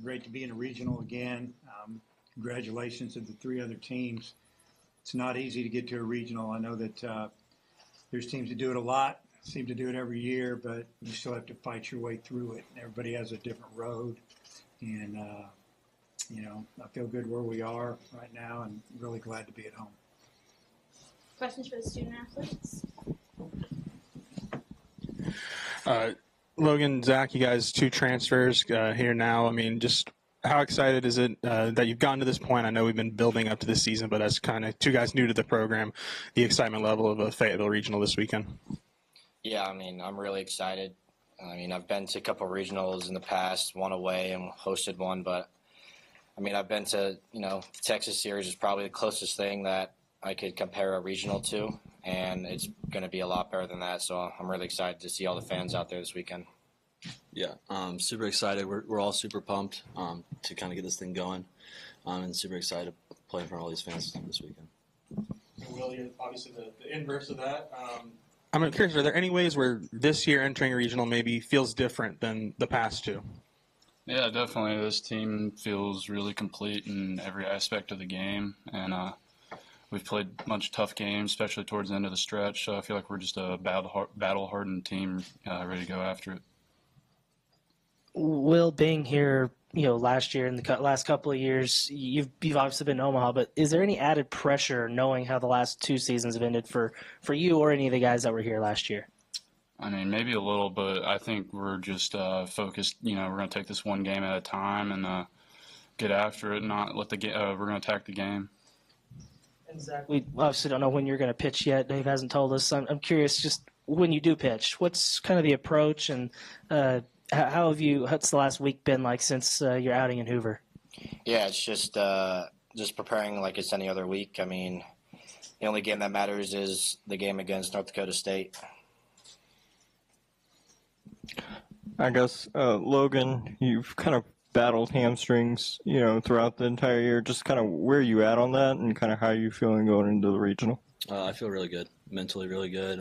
Great to be in a regional again. Congratulations to the 3 other teams. It's not easy to get to a regional. I know that there's teams that do it a lot, seem to do it every year, but you still have to fight your way through it. Everybody has a different road. And, I feel good where we are right now and really glad to be at home. Questions for the student athletes? Logan, Zach, you guys 2 transfers here now. I mean, just how excited is it that you've gotten to this point? I know we've been building up to this season, but as kind of 2 guys new to the program, the excitement level of a Fayetteville Regional this weekend. Yeah, I mean, I'm really excited. I mean, I've been to a couple regionals in the past, one away and hosted one, but I mean, I've been to, the Texas series is probably the closest thing that I could compare a regional to, and it's going to be a lot better than that. So I'm really excited to see all the fans out there this weekend. Yeah, super excited. We're all super pumped to kind of get this thing going, and super excited to play in front of all these fans this weekend. Will, you're obviously the inverse of that. I'm curious, are there any ways where this year entering a regional maybe feels different than the past 2? Yeah, definitely. This team feels really complete in every aspect of the game, and we've played a bunch of tough games, especially towards the end of the stretch. So I feel like we're just a battle-hardened team ready to go after it. Will, being here, last year and the last couple of years, you've obviously been in Omaha, but is there any added pressure knowing how the last 2 seasons have ended for you or any of the guys that were here last year? I mean, maybe a little, but I think we're just focused. We're going to take this one game at a time and get after it, and not let we're going to attack the game. And Zach, we obviously don't know when you're going to pitch yet. Dave hasn't told us. I'm curious, just when you do pitch, what's kind of the approach, and what's the last week been like since your outing in Hoover? Yeah, it's just preparing like it's any other week. I mean, the only game that matters is the game against North Dakota State. I guess, Logan, you've kind of battled hamstrings, throughout the entire year. Just kind of where you at on that, and kind of how are you feeling going into the regional? I feel really good, mentally really good,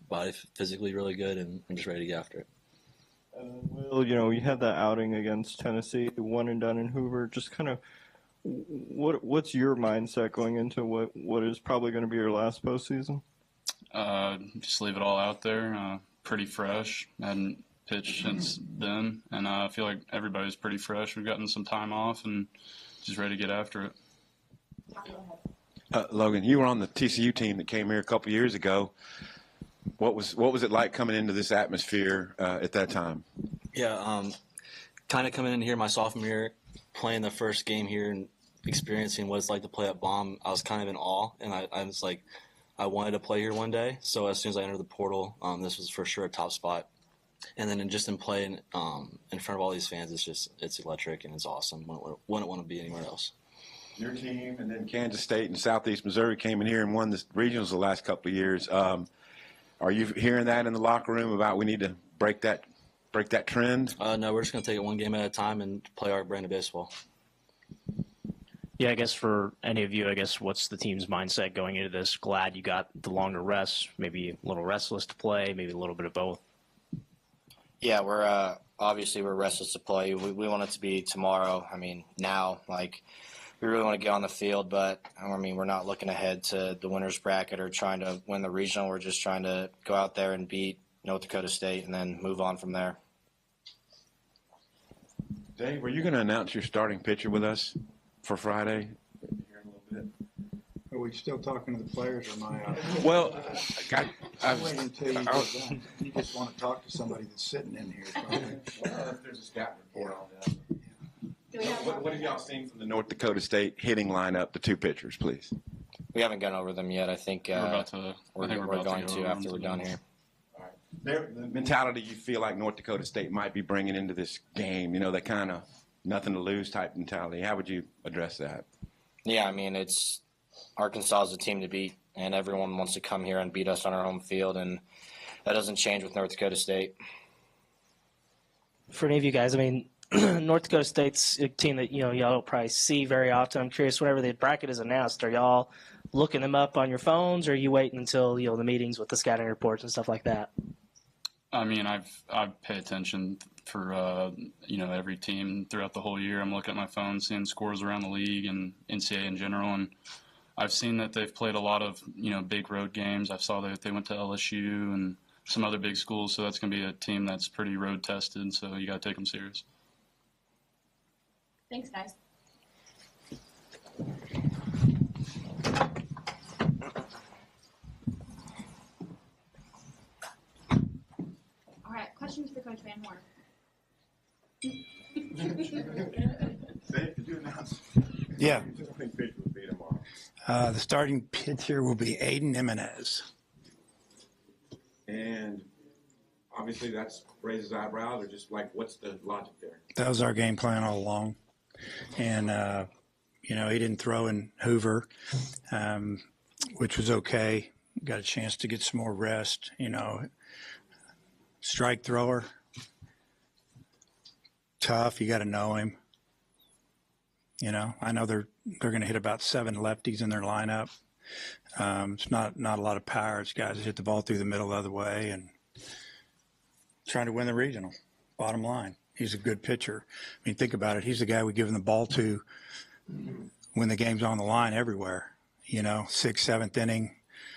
body physically really good, and I'm just ready to get after it. Will, you had that outing against Tennessee, one and done in Hoover. Just kind of what's your mindset going into what is probably going to be your last postseason? Just leave it all out there. Pretty fresh. Hadn't pitched since then, and I feel like everybody's pretty fresh. We've gotten some time off and just ready to get after it. Logan, you were on the TCU team that came here a couple years ago. What was it like coming into this atmosphere at that time? Yeah, kind of coming in here my sophomore year, playing the first game here and experiencing what it's like to play at Baum. I was kind of in awe, and I was like, I wanted to play here one day. So as soon as I entered the portal, this was for sure a top spot. And then in playing in front of all these fans, it's electric and it's awesome. Wouldn't want to be anywhere else. Your team and then Kansas State and Southeast Missouri came in here and won the regionals the last couple of years. Are you hearing that in the locker room about we need to break that trend? No, we're just going to take it one game at a time and play our brand of baseball. Yeah, I guess for any of you, what's the team's mindset going into this? Glad you got the longer rest, maybe a little restless to play, maybe a little bit of both? Yeah, we're obviously restless to play. We want it to be tomorrow. I mean, now, we really want to get on the field, but I mean, we're not looking ahead to the winner's bracket or trying to win the regional. We're just trying to go out there and beat North Dakota State and then move on from there. Dave, were you going to announce your starting pitcher with us for Friday? Here in a little bit. Are we still talking to the players, or am I? Well, I'm waiting until you get done. You just want to talk to somebody that's sitting in here. There's a scout report on that. What have y'all seen from the North Dakota State hitting lineup, the 2 pitchers, please? We haven't gone over them yet. I think we're going to after we're done here. All right. The mentality you feel like North Dakota State might be bringing into this game, that kind of nothing to lose type mentality. How would you address that? Yeah, I mean, Arkansas is a team to beat, and everyone wants to come here and beat us on our home field, and that doesn't change with North Dakota State. For any of you guys, I mean, North Dakota State's a team that y'all don't probably see very often. I'm curious, whenever the bracket is announced, are y'all looking them up on your phones, or are you waiting until the meetings with the scouting reports and stuff like that? I mean, I pay attention for every team throughout the whole year. I'm looking at my phone, seeing scores around the league and NCAA in general, and I've seen that they've played a lot of big road games. I saw that they went to LSU and some other big schools, so that's going to be a team that's pretty road tested. So you got to take them serious. Thanks, guys. All right, questions for Coach Van Horn. Dave, could you announce? Yeah. Who the pitcher will be tomorrow? The starting pitcher will be Aiden Jimenez. And obviously that's raises eyebrows, or just like, what's the logic there? That was our game plan all along. And, he didn't throw in Hoover, which was okay. Got a chance to get some more rest, Strike thrower. Tough. You got to know him. I know they're going to hit about 7 lefties in their lineup. It's not a lot of power. It's guys that hit the ball through the middle the other way and trying to win the regional. Bottom line, he's a good pitcher. I mean, think about it. He's the guy we give him the ball to when the game's on the line everywhere. 6th, 7th inning,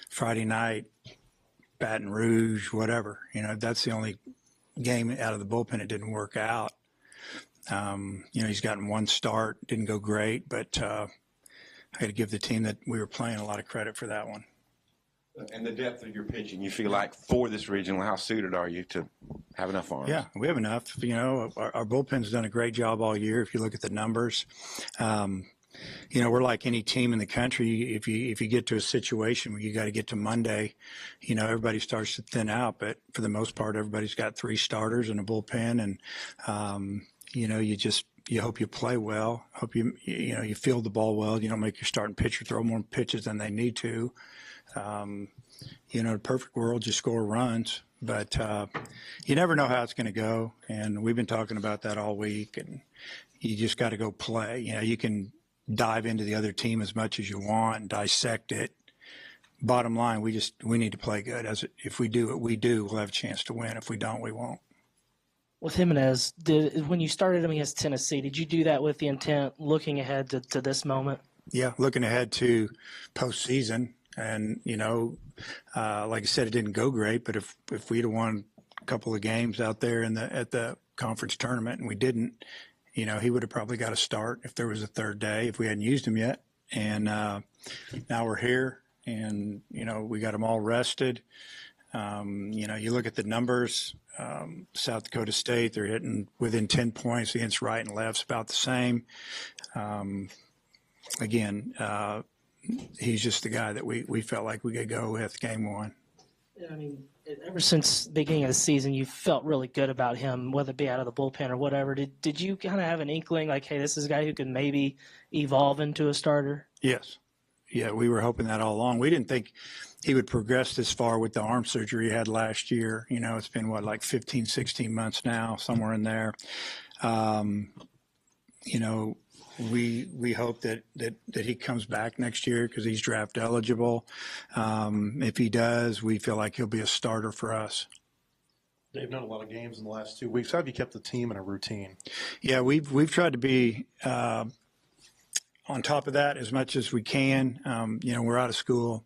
Friday night, Baton Rouge, whatever. That's the only game out of the bullpen it didn't work out. He's gotten one start, didn't go great, but I got to give the team that we were playing a lot of credit for that one. And the depth of your pitching, you feel like for this regional, how suited are you to have enough arms? Yeah, we have enough. Our bullpen's done a great job all year. If you look at the numbers, we're like any team in the country. If you get to a situation where you got to get to Monday, everybody starts to thin out. But for the most part, everybody's got 3 starters and a bullpen, and you hope you play well. Hope you field the ball well. You don't make your starting pitcher throw more pitches than they need to. In a perfect world, you score runs, but you never know how it's going to go. And we've been talking about that all week. And you just got to go play. You can dive into the other team as much as you want and dissect it. Bottom line, we need to play good. If we do what we do, we'll have a chance to win. If we don't, we won't. With Jimenez, when you started him against Tennessee, did you do that with the intent looking ahead to this moment? Yeah, looking ahead to postseason. And, like I said, it didn't go great, but if we'd have won a couple of games out there at the conference tournament and we didn't, he would have probably got a start if there was a third day, if we hadn't used him yet. And now we're here and, we got them all rested. You look at the numbers, South Dakota State, they're hitting within 10 points against right and left's about the same. He's just the guy that we felt like we could go with game 1. Yeah, I mean, ever since the beginning of the season, you felt really good about him, whether it be out of the bullpen or whatever. Did you kind of have an inkling like, hey, this is a guy who can maybe evolve into a starter? Yes. Yeah, we were hoping that all along. We didn't think he would progress this far with the arm surgery he had last year. It's been, 15, 16 months now, somewhere in there. We hope that he comes back next year because he's draft eligible. If he does, we feel like he'll be a starter for us. They've done a lot of games in the last 2 weeks. How have you kept the team in a routine? Yeah, we've tried to be on top of that as much as we can. We're out of school.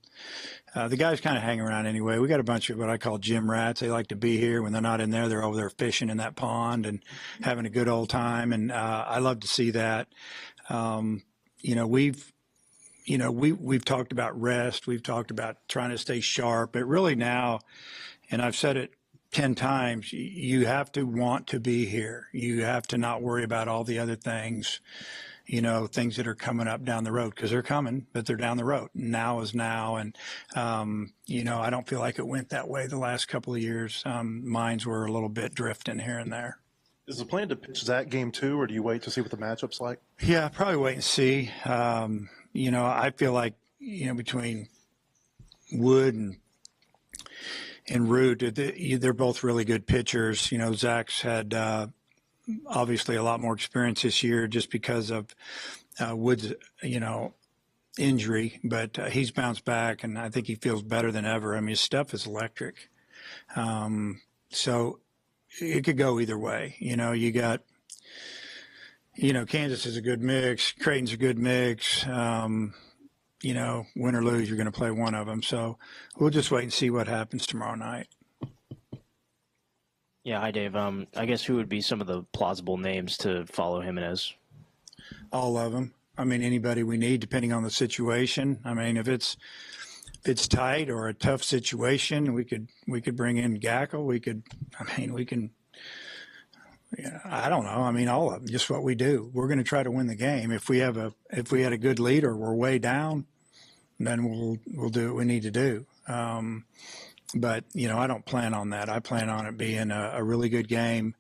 The guys kind of hang around anyway. We got a bunch of what I call gym rats. They like to be here. When they're not in there, they're over there fishing in that pond and having a good old time. And I love to see that. We've talked about rest. We've talked about trying to stay sharp. But really now, and I've said it 10 times, you have to want to be here. You have to not worry about all the other things. Things that are coming up down the road, because they're coming, but they're down the road. Now is now. And, I don't feel like it went that way the last couple of years. Mines were a little bit drifting here and there. Is the plan to pitch that game 2, or do you wait to see what the matchup's like? Yeah, probably wait and see. I feel like, between Wood and Root, they're both really good pitchers. Zach's had obviously a lot more experience this year just because of Wood's, injury, but he's bounced back and I think he feels better than ever. I mean, his stuff is electric. So it could go either way. You got, Kansas is a good mix. Creighton's a good mix. Win or lose, you're going to play one of them. So we'll just wait and see what happens tomorrow night. Yeah, hi Dave. I guess who would be some of the plausible names to follow Jimenez? All of them. I mean, anybody we need, depending on the situation. I mean, if it's tight or a tough situation, we could bring in Gackle. We can. I don't know. I mean, all of them. Just what we do. We're going to try to win the game. If we had a good lead or we're way down, then we'll do what we need to do. But I don't plan on that. I plan on it being a really good game,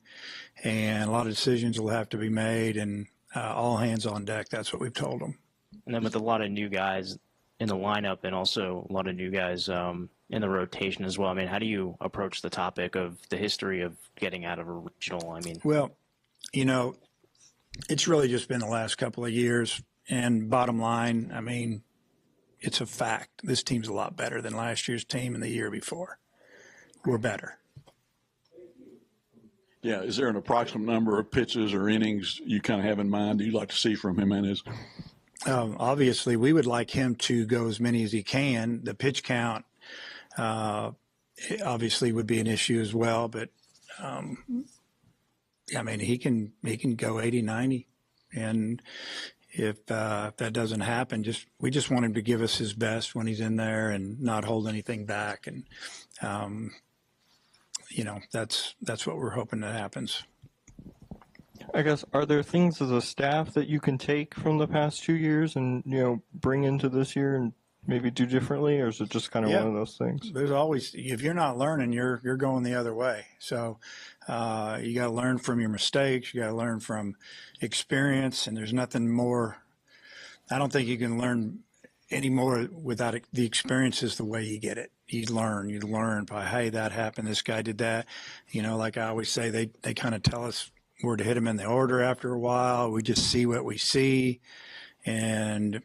and a lot of decisions will have to be made, and all hands on deck. That's what we've told them. And then with a lot of new guys in the lineup and also a lot of new guys in the rotation as well. I mean, how do you approach the topic of the history of getting out of a regional? I mean, well, it's really just been the last couple of years. And bottom line, I mean, it's a fact. This team's a lot better than last year's team and the year before. We're better. Yeah, is there an approximate number of pitches or innings you kind of have in mind that you'd like to see from Jimenez? Obviously, we would like him to go as many as he can. The pitch count obviously would be an issue as well, but I mean, he can go 80, 90, and if that doesn't happen, we just want him to give us his best when he's in there and not hold anything back, and that's what we're hoping that happens. I guess, are there things as a staff that you can take from the past 2 years and, bring into this year and maybe do differently, or is it just kind of one of those things? There's always, if you're not learning, you're going the other way. So you got to learn from your mistakes. You got to learn from experience, and there's nothing more. I don't think you can learn any more without it. The experience is the way you get it. You learn by, hey, that happened. This guy did that. Like I always say, they kind of tell us where to hit them in the order after a while. We just see what we see. And,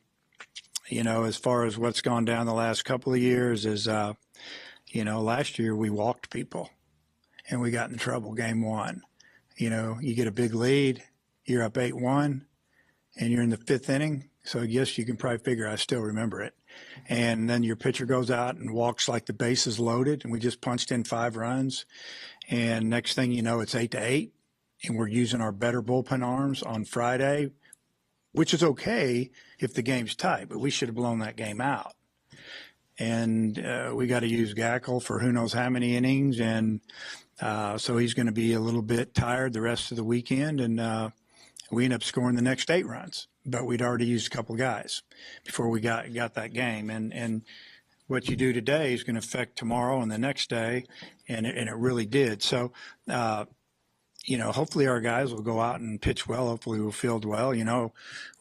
as far as what's gone down the last couple of years is, last year we walked people and we got in trouble game one. You get a big lead, you're up 8-1, and you're in the fifth inning. So I guess you can probably figure I still remember it. And then your pitcher goes out and walks like the base is loaded, and we just punched in 5 runs. And next thing you know, it's 8-8. And we're using our better bullpen arms on Friday, which is okay if the game's tight, but we should have blown that game out. And we got to use Gackle for who knows how many innings, and so he's going to be a little bit tired the rest of the weekend, and we end up scoring the next 8 runs. But we'd already used a couple guys before we got that game. And what you do today is going to affect tomorrow and the next day, and it really did. So, hopefully our guys will go out and pitch well. Hopefully we'll field well.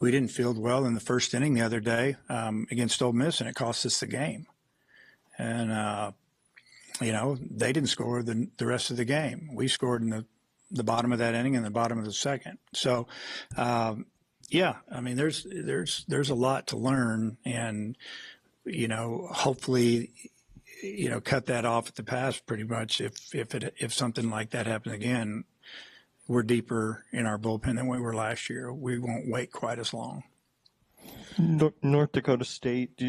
We didn't field well in the first inning the other day against Ole Miss, and it cost us the game. And, they didn't score the rest of the game. We scored in the bottom of that inning and the bottom of the second. So, I mean, there's a lot to learn, and, hopefully, cut that off at the pass pretty much. If something like that happens again, we're deeper in our bullpen than we were last year. We won't wait quite as long. North Dakota State,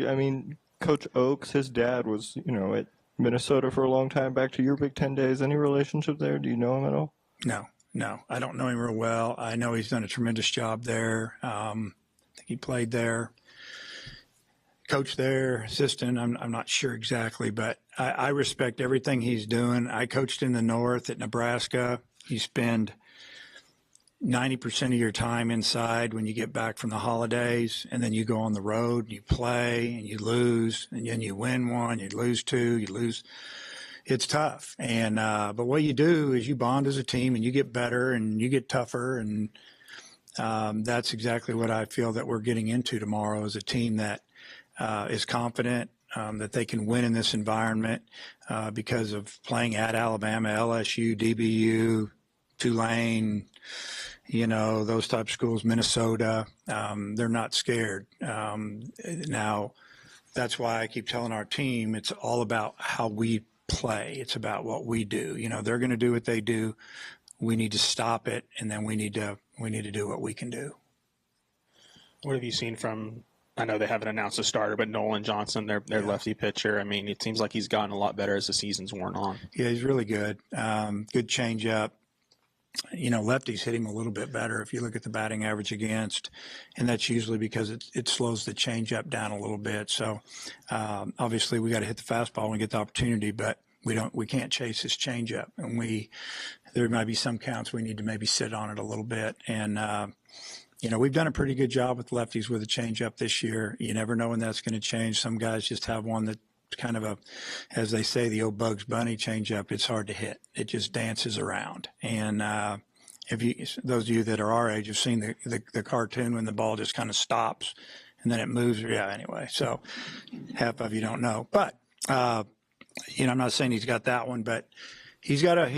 Coach Oaks, his dad was, at Minnesota for a long time. Back to your Big Ten days, any relationship there? Do you know him at all? No, I don't know him real well. I know he's done a tremendous job there. I think he played there, coached there, assistant. I'm not sure exactly, but I respect everything he's doing. I coached in the North at Nebraska. You spend 90% of your time inside when you get back from the holidays, and then you go on the road, you play, and you lose, and then you win one, you lose 2, you lose. It's tough. And but what you do is you bond as a team, and you get better, and you get tougher, and that's exactly what I feel that we're getting into tomorrow, is a team that is confident, that they can win in this environment because of playing at Alabama, LSU, DBU, Tulane, those type of schools, Minnesota. They're not scared. Now, that's why I keep telling our team it's all about how we play. It's about what we do. They're going to do what they do. We need to stop it, and then we need to do what we can do. What have you seen from? I know they haven't announced a starter, but Nolan Johnson, their lefty pitcher. I mean, it seems like he's gotten a lot better as the season's worn on. Yeah, he's really good. Good changeup. Lefties hit him a little bit better if you look at the batting average against, and that's usually because it slows the changeup down a little bit. So obviously we got to hit the fastball when we get the opportunity, but we can't chase his changeup, and there might be some counts we need to maybe sit on it a little bit. And we've done a pretty good job with lefties with a changeup this year. You never know when that's going to change. Some guys just have one that kind of as they say, the old Bugs Bunny changeup. It's hard to hit. It just dances around. And those of you that are our age have seen the cartoon when the ball just kind of stops and then it moves. Yeah. Anyway, so half of you don't know, but I'm not saying he's got that one, but he's got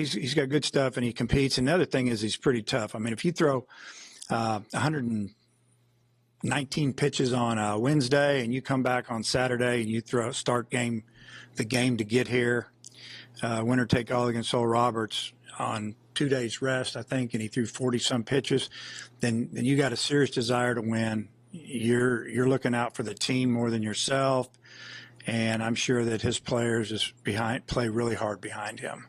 good stuff and he competes. And the other thing is he's pretty tough. I mean, if you throw 119 pitches on a Wednesday and you come back on Saturday and you start the game to get here, winner take all against Oral Roberts on 2 days rest, I think, and he threw 40-some pitches, then you got a serious desire to win. You're looking out for the team more than yourself, and I'm sure that his players play really hard behind him.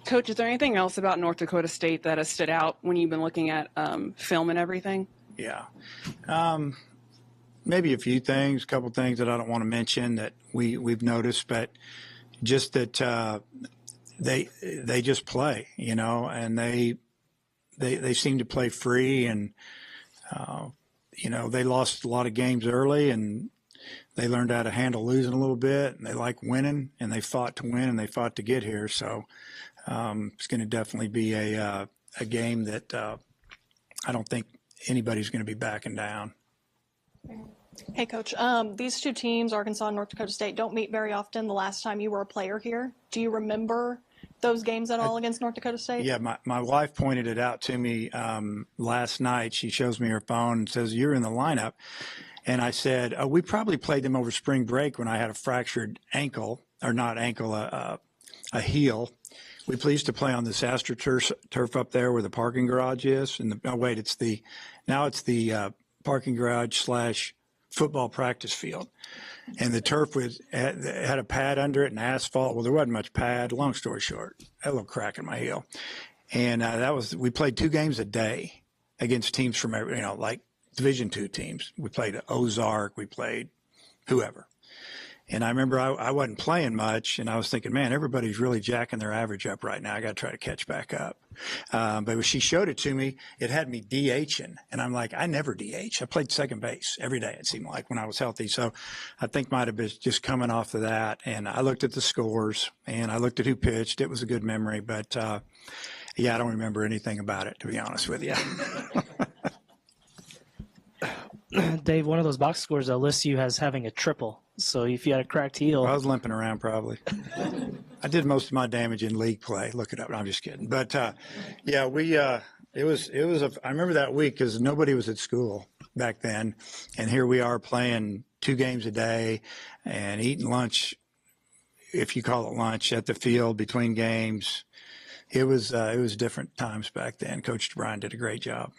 Coach, is there anything else about North Dakota State that has stood out when you've been looking at film and everything? Yeah. Maybe a few things, a couple things that I don't want to mention that we've noticed, but just that they just play, and they seem to play free, and they lost a lot of games early, and they learned how to handle losing a little bit, and they like winning, and they fought to win, and they fought to get here. So it's going to definitely be a game that I don't think anybody's going to be backing down. Hey, Coach. These two teams, Arkansas and North Dakota State, don't meet very often. The last time you were a player here, do you remember those games at all against North Dakota State? Yeah, my wife pointed it out to me last night. She shows me her phone and says, "You're in the lineup." And I said, "Oh, we probably played them over spring break when I had a fractured ankle, or not ankle, a heel. We used to play on this AstroTurf up there where the parking garage is. And it's the parking garage / football practice field. And the turf had a pad under it and asphalt. Well, there wasn't much pad. Long story short, I had a little crack in my heel. And we played 2 games a day against teams from like Division II teams. We played Ozark. We played whoever. And I remember I wasn't playing much, and I was thinking, man, everybody's really jacking their average up right now. I got to try to catch back up. But when she showed it to me, it had me DHing. And I'm like, I never DH. I played second base every day, it seemed like, when I was healthy. So I think might have been just coming off of that. And I looked at the scores, and I looked at who pitched. It was a good memory. But, yeah, I don't remember anything about it, to be honest with you. Dave, one of those box scores lists you as having a triple. So if you had a cracked heel, I was limping around probably. I did most of my damage in league play. Look it up. I'm just kidding. But yeah, I remember that week because nobody was at school back then, and here we are playing 2 games a day and eating lunch, if you call it lunch, at the field between games. It was different times back then. Coach Bryan did a great job.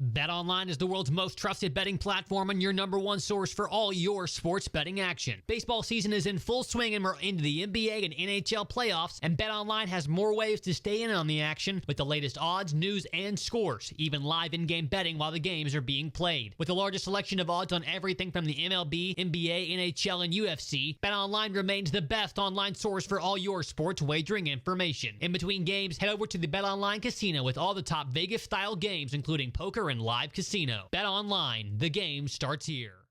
BetOnline is the world's most trusted betting platform and your #1 source for all your sports betting action. Baseball season is in full swing and we're into the NBA and NHL playoffs, and BetOnline has more ways to stay in on the action with the latest odds, news, and scores, even live in-game betting while the games are being played. With the largest selection of odds on everything from the MLB, NBA, NHL, and UFC, BetOnline remains the best online source for all your sports wagering information. In between games, head over to the BetOnline Casino with all the top Vegas-style games, including poker and live casino. BetOnline, the game starts here.